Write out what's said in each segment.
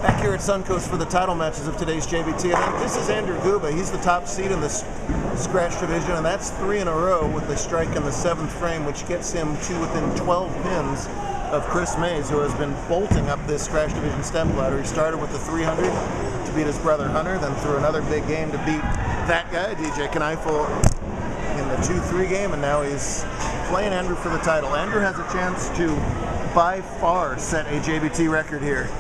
Back here at Suncoast for the title matches of today's JBT event. This is Andrew Guba. He's the top seed in the scratch division, and that's 3 in a row with the strike in the 7th frame, which gets him to within 12 pins of Chris Mays, who has been bolting up this scratch division step ladder. He started with the 300 to beat his brother Hunter, then threw another big game to beat that guy, DJ Kneifel, in the 2-3 game, and now he's playing Andrew for the title. Andrew has a chance to, by far, set a JBT record here.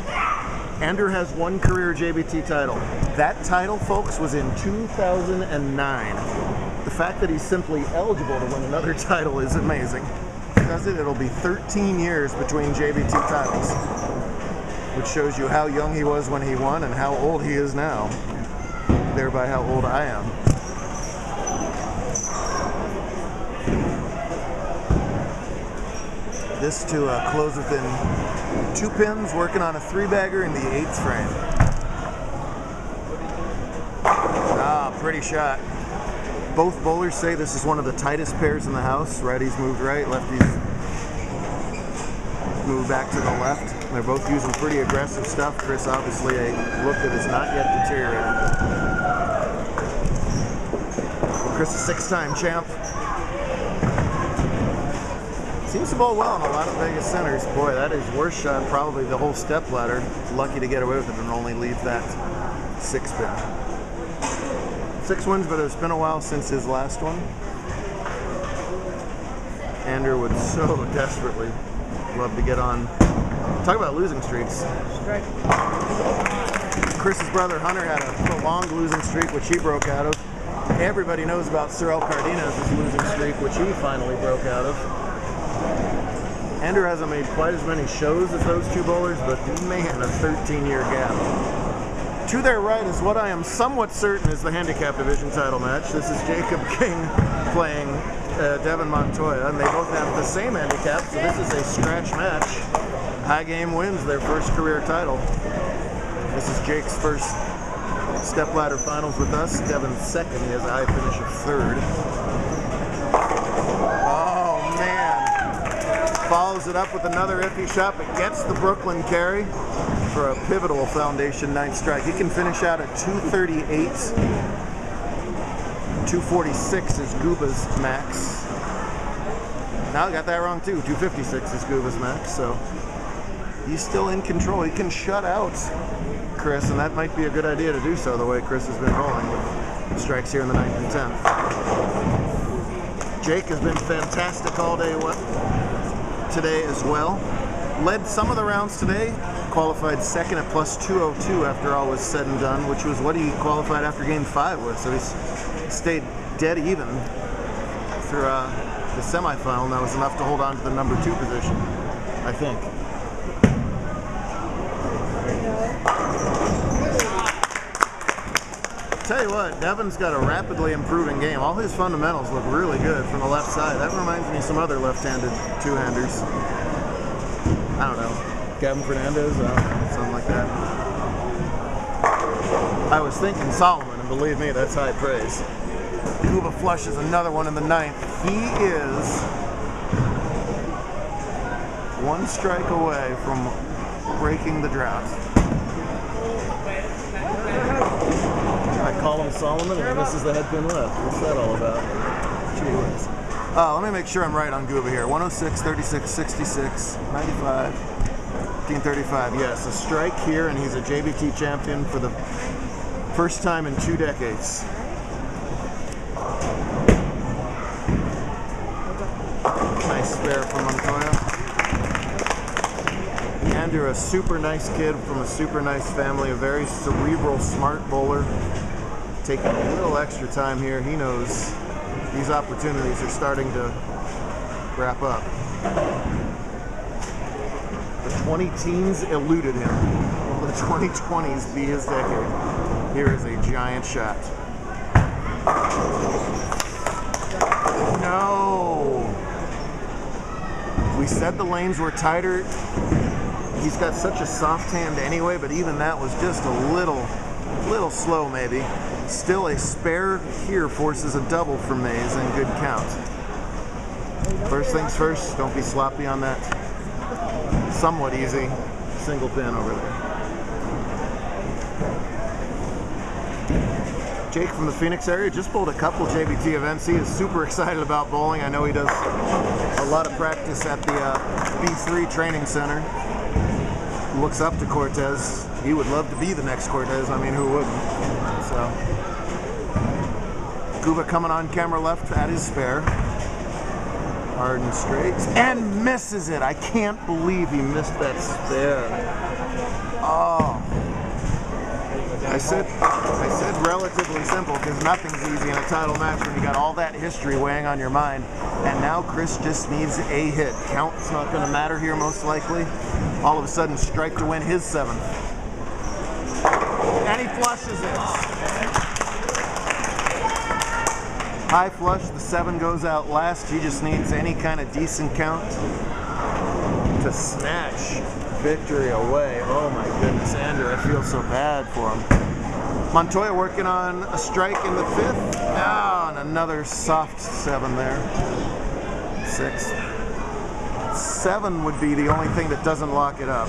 Andrew has 1 career JBT title. That title, folks, was in 2009. The fact that he's simply eligible to win another title is amazing. Does it? It'll be 13 years between JBT titles, which shows you how young he was when he won and how old he is now, thereby how old I am. This to close within 2 pins, working on a 3-bagger in the 8th frame. Ah, pretty shot. Both bowlers say this is one of the tightest pairs in the house. Righties moved right, lefties moved back to the left. They're both using pretty aggressive stuff. Chris, obviously, a look that has not yet deteriorated. Chris, a 6-time champ. Seems to bowl well in a lot of Vegas centers. Boy, that is worst shot, probably the whole step ladder. Lucky to get away with it and only leave that 6 pin. 6 wins, but it's been a while since his last one. Andrew would so desperately love to get on. Talk about losing streaks. Chris's brother Hunter had a prolonged losing streak, which he broke out of. Everybody knows about Cyril Cardenas's losing streak, which he finally broke out of. Andrew hasn't made quite as many shows as those 2 bowlers, but man, a 13-year gap. To their right is what I am somewhat certain is the handicap division title match. This is Jacob King playing Devin Montoya, and they both have the same handicap, so this is a scratch match. High game wins their first career title. This is Jake's first step ladder finals with us. Devin's second. He has a high finish of 3rd. Follows it up with another iffy shot, but gets the Brooklyn carry for a pivotal foundation 9th strike. He can finish out at 238. 246 is Guba's max. Now I got that wrong too. 256 is Guba's max, so he's still in control. He can shut out Chris, and that might be a good idea to do so, the way Chris has been rolling with strikes here in the 9th and 10th. Jake has been fantastic all day today as well. Led some of the rounds today, qualified 2nd at plus 202 after all was said and done, which was what he qualified after game 5 with, so he's stayed dead even through the semifinal, and that was enough to hold on to the number 2 position, I think. Tell you what, Devin's got a rapidly improving game. All his fundamentals look really good from the left side. That reminds me of some other left-handed 2-handers. I don't know. Gavin Fernandez? I don't know. Something like that. I was thinking Solomon, and believe me, that's high praise. Guba flushes another one in the 9th. He is 1 strike away from breaking the drought. I call him Solomon, and this is the head pin left. What's that all about? Let me make sure I'm right on Guba here. 106, 36, 66, 95, 1535. Yes, a strike here, and he's a JBT champion for the first time in 2 decades. Nice spare from Montoya. Andrew, a super nice kid from a super nice family, a very cerebral, smart bowler. Taking a little extra time here. He knows these opportunities are starting to wrap up. The 20 teens eluded him. Will the 2020s be his decade? Here is a giant shot. No! We said the lanes were tighter. He's got such a soft hand anyway, but even that was just a little slow maybe. Still, a spare here forces a double from Mays and good count. First things first, don't be sloppy on that somewhat easy single pin over there. Jake from the Phoenix area just bowled a couple JBT events. He is super excited about bowling. I know he does a lot of practice at the B3 training center. Looks up to Cortez. He would love to be the next Cortez. I mean, who wouldn't? So, Guba coming on camera left at his spare. Hard and straight. And misses it. I can't believe he missed that spare. Oh. I said relatively simple because nothing's easy in a title match when you got all that history weighing on your mind. And now Chris just needs a hit. Count's not going to matter here most likely. All of a sudden, strike to win his 7th. And he flushes it. High flush, the 7 goes out last. He just needs any kind of decent count to snatch victory away. Oh my goodness, Andrew, I feel so bad for him. Montoya working on a strike in the 5th. Ah, and another soft 7 there. 6th. 7 would be the only thing that doesn't lock it up.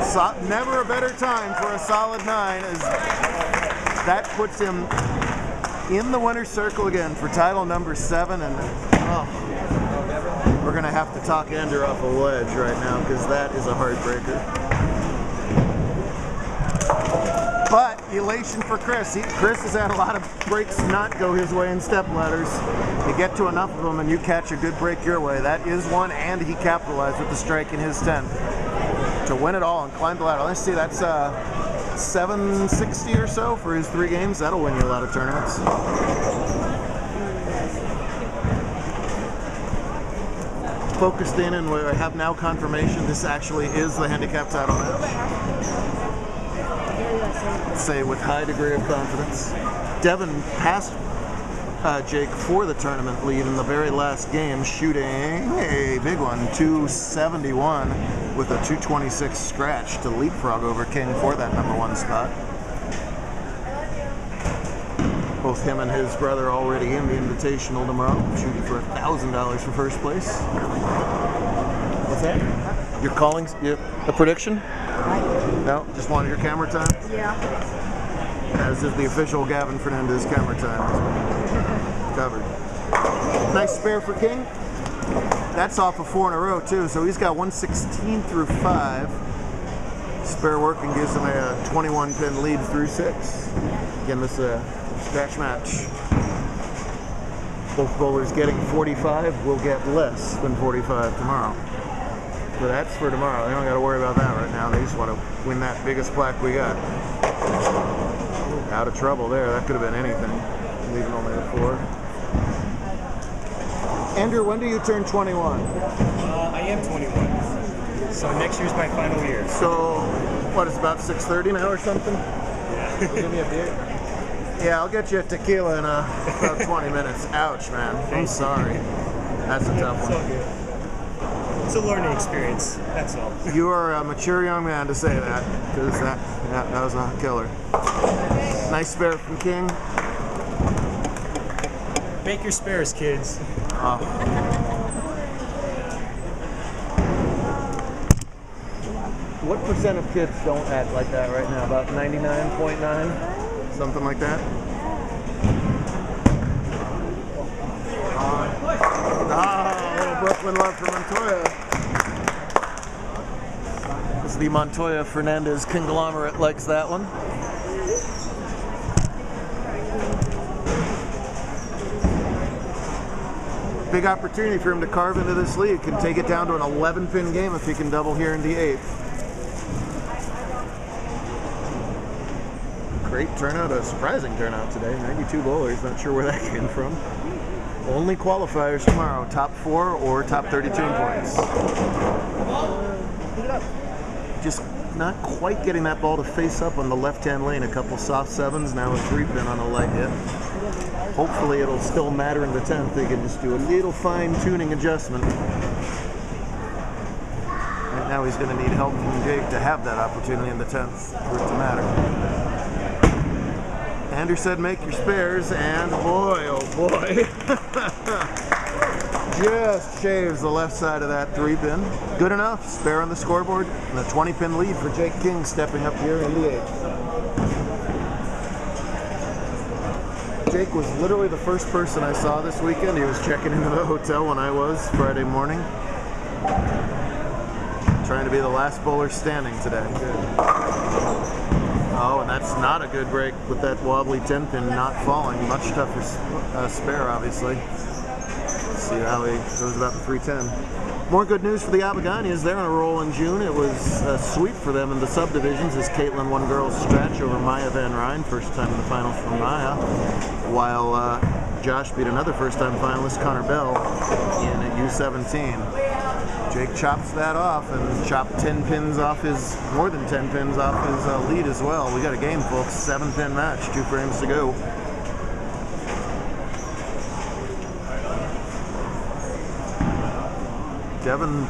So, never a better time for a solid 9, as that puts him in the winner's circle again for title number 7. And oh, we're going to have to talk Andrew off a ledge right now because that is a heartbreaker. But elation for Chris. Chris has had a lot of breaks not go his way in step ladders. You get to enough of them and you catch a good break your way. That is one, and he capitalized with the strike in his 10th to win it all and climb the ladder. Let's see, that's 760 or so for his 3 games. That'll win you a lot of tournaments. Focused in, and we have now confirmation this actually is the handicap title match. Let's say with high degree of confidence. Devin passed Jake for the tournament lead in the very last game, shooting a big one, 271 with a 226 scratch to leapfrog over King for that #1 spot. Both him and his brother already in the Invitational tomorrow, shooting for $1,000 for first place. What's that? You're calling a prediction? No, just wanted your camera time? Yeah. As is the official Gavin Fernandez camera time. Covered. Nice spare for King. That's off of 4 in a row too, so he's got 116 through 5. Spare working gives him a 21 pin lead through 6. Again, this is a scratch match. Both bowlers getting 45 will get less than 45 tomorrow. So that's for tomorrow. They don't got to worry about that right now. They just want to win that biggest plaque we got. Out of trouble there. That could have been anything. Leaving only the 4. Andrew, when do you turn 21? I am 21. So next year's my final year. So, what, it's about 6:30 now or something? Yeah. Give me a beer. Yeah, I'll get you a tequila in about 20 minutes. Ouch, man. I'm sorry. That's a tough one. It's all good. It's a learning experience, that's all. You are a mature young man to say that, because that was a killer. Nice spare from King. Make your spares, kids. What percent of kids don't act like that right now? About 99.9? Something like that? Little Brooklyn love for Montoya. This is the Montoya Fernandez conglomerate, likes that one. Big opportunity for him to carve into this lead. Can take it down to an 11-pin game if he can double here in the 8th. Great turnout, a surprising turnout today. 92 bowlers, not sure where that came from. Only qualifiers tomorrow, top 4 or top 32 in points. Just not quite getting that ball to face up on the left-hand lane. A couple soft 7s, now a 3-pin on a light hit. Hopefully it'll still matter in the 10th. They can just do a little fine-tuning adjustment. Right now he's going to need help from Jake to have that opportunity in the 10th for it to matter. Andrew said make your spares, and boy, oh boy. just shaves the left side of that 3-pin. Good enough. Spare on the scoreboard. And a 20-pin lead for Jake King stepping up here in the 8th. Jake was literally the first person I saw this weekend. He was checking into the hotel when I was Friday morning. Trying to be the last bowler standing today. Oh, and that's not a good break with that wobbly 10-pin not falling. Much tougher spare, obviously. Let's see how he goes about the 310. More good news for the Abaganis. They're on a roll in June. It was a sweep for them in the subdivisions as Caitlin won girls stretch over Maya Van Ryn, first time in the finals for Maya, while Josh beat another first-time finalist, Connor Bell, in at U17. Jake chops that off and chopped 10 pins off his, more than 10 pins off his lead as well. We got a game, folks. 7-pin match, 2 frames to go. Devin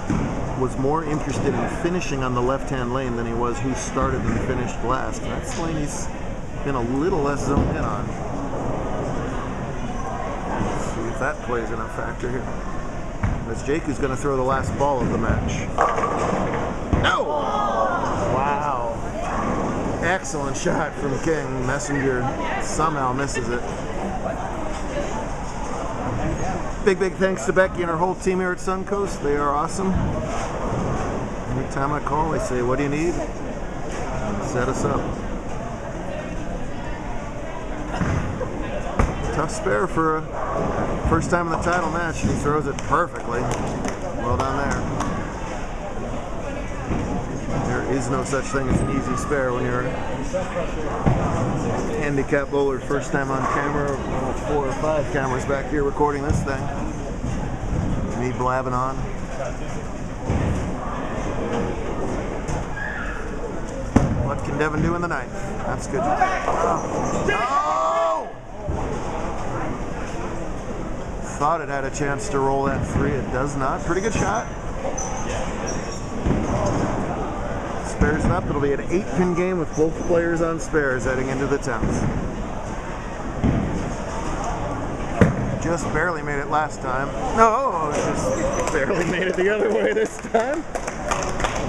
was more interested in finishing on the left-hand lane than he was who started and finished last. That's the lane he's been a little less zoned in on. Let's see if that plays in a factor here. That's Jake who's going to throw the last ball of the match. No! Wow. Excellent shot from King. Messenger somehow misses it. Big thanks to Becky and her whole team here at Suncoast. They are awesome. Every time I call, they say, "What do you need?" Set us up. Tough spare for a first time in the title match. He throws it perfectly. Well done there. There is no such thing as an easy spare when you're a handicap bowler, first time on camera. 4 or 5 cameras back here recording this thing. Me blabbing on. What can Devin do in the 9th? That's good. Oh! Thought it had a chance to roll that 3. It does not. Pretty good shot. Spares it up. It'll be an 8-pin game with both players on spares heading into the 10th. Just barely made it last time. No, just barely made it the other way this time.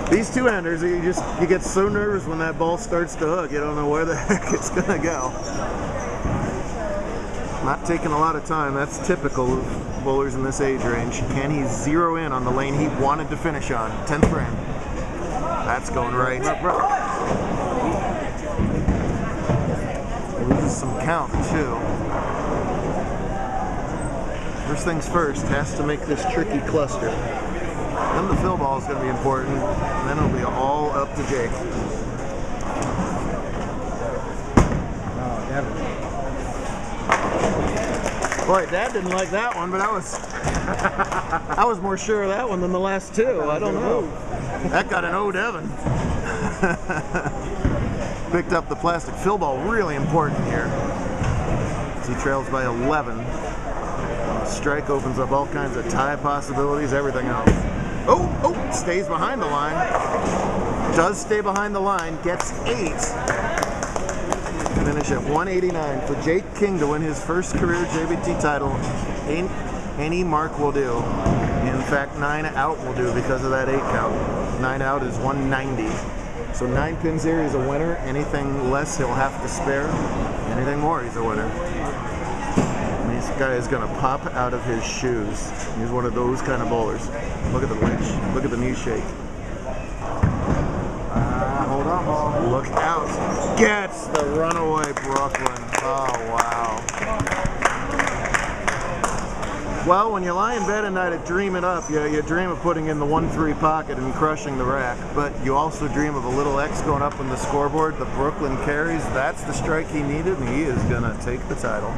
These two-handers, you get so nervous when that ball starts to hook. You don't know where the heck it's gonna go. Not taking a lot of time. That's typical of bowlers in this age range. Can he zero in on the lane he wanted to finish on? 10th frame. That's going right. Loses some count too. First things first, has to make this tricky cluster. Then the fill ball is going to be important, and then it'll be all up to Jake. Oh, Devin. Boy, Dad didn't like that one, but I was more sure of that one than the last 2. I don't know. That got an O Devin. Picked up the plastic fill ball, really important here. As he trails by 11. Strike opens up all kinds of tie possibilities, everything else. Oh, stays behind the line. Does stay behind the line, gets 8. Finish at 189 for Jake King to win his first career JBT title. Any mark will do. In fact, 9 out will do because of that 8 count. 9 out is 190. So 9 pins here, he's a winner. Anything less, he'll have to spare. Anything more, he's a winner. This guy is going to pop out of his shoes. He's one of those kind of bowlers. Look at the winch. Look at the knee shake. Hold on, ball. Look out. Gets the runaway Brooklyn. Oh, wow. Well, when you lie in bed at night and dream it up, you dream of putting in the 1-3 pocket and crushing the rack, but you also dream of a little X going up on the scoreboard. The Brooklyn carries. That's the strike he needed, and he is going to take the title.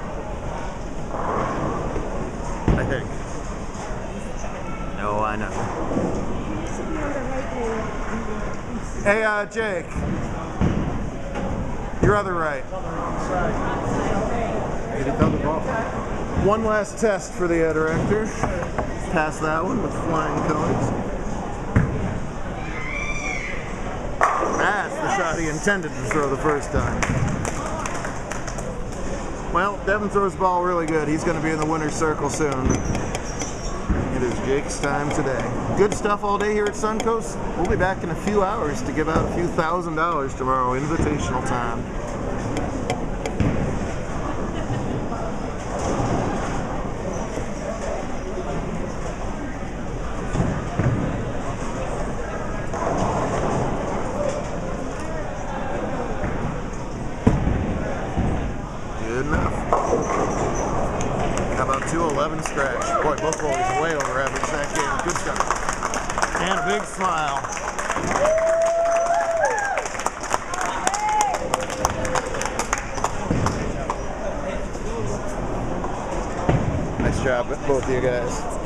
I think. No, I know. Hey, Jake. Your other right. Did he throw the ball? One last test for the director. Pass that one with flying colors. That's the shot he intended to throw the first time. Well, Devin throws the ball really good. He's going to be in the winner's circle soon. If It is Jake's time today. Good stuff all day here at Suncoast. We'll be back in a few hours to give out a few $1,000 tomorrow, invitational time. Good enough. How about 211 scratch? Boy, both boys way over average that game. Good stuff. And a big smile. Nice job, both of you guys.